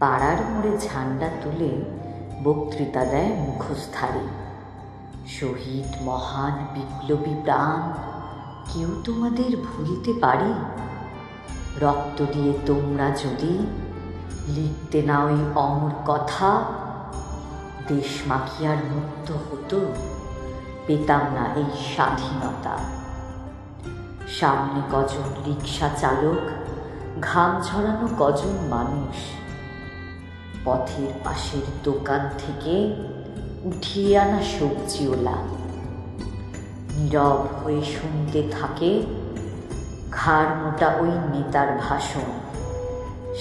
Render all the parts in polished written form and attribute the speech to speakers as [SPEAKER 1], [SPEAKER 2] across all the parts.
[SPEAKER 1] পাড়ার মোড়ে ঝান্ডা তুলে বক্তৃতা দেয় মুখোশধারী। শহীদ মহান বিপ্লবী প্রাণ, কেউ তোমাদের ভুলিতে পারি? রক্ত দিয়ে তোমরা যদি লিখতে না ওই অমর কথা, দেশ মাখিয়ার মুক্ত হতো, পেতাম না এই স্বাধীনতা। সামনে কজন রিক্সা চালক, ঘাম ঝরানো কজন মানুষ, পথের পাশের দোকান থেকে উঠিয়ে আনা সবজিওলা নীরব হয়ে শুনতে থাকে ঘাড় মোটা ওই নেতার ভাষণ।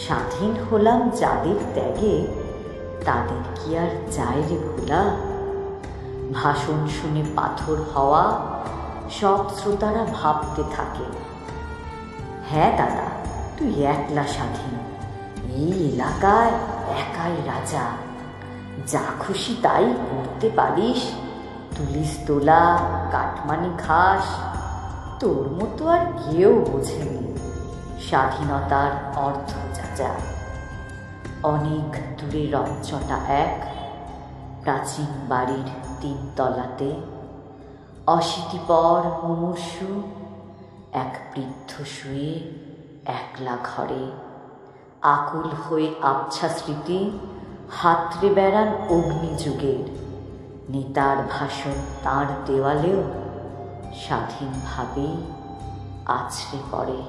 [SPEAKER 1] স্বাধীন হলাম যাদের ত্যাগে, তাদের কি আর যায় রে ভোলা? ভাষণ শুনে পাথর হওয়া সব শ্রোতারা ভাবতে থাকে, হ্যাঁ দাদা, তুই একলা স্বাধীন, এই এলাকায় একাই রাজা, যা খুশি তাই করতে পারিস, তুলিস তোলা, কাটমানি খাস, তোর মতো আর কেউ বোঝেনি স্বাধীনতার অর্থ যা যা। অনেক দূরে রংচটা এক প্রাচীন বাড়ির 3 তলাতে অশীতিপর মুমূর্ষু এক বৃদ্ধ শুয়ে একলা ঘরে। আকুল হয়ে আবছা স্মৃতি হাতড়ে বেড়ান অগ্নিযুগের। নেতার ভাষণ তাঁর দেওয়ালেও স্বাধীনভাবেই আছড়ে পড়ে।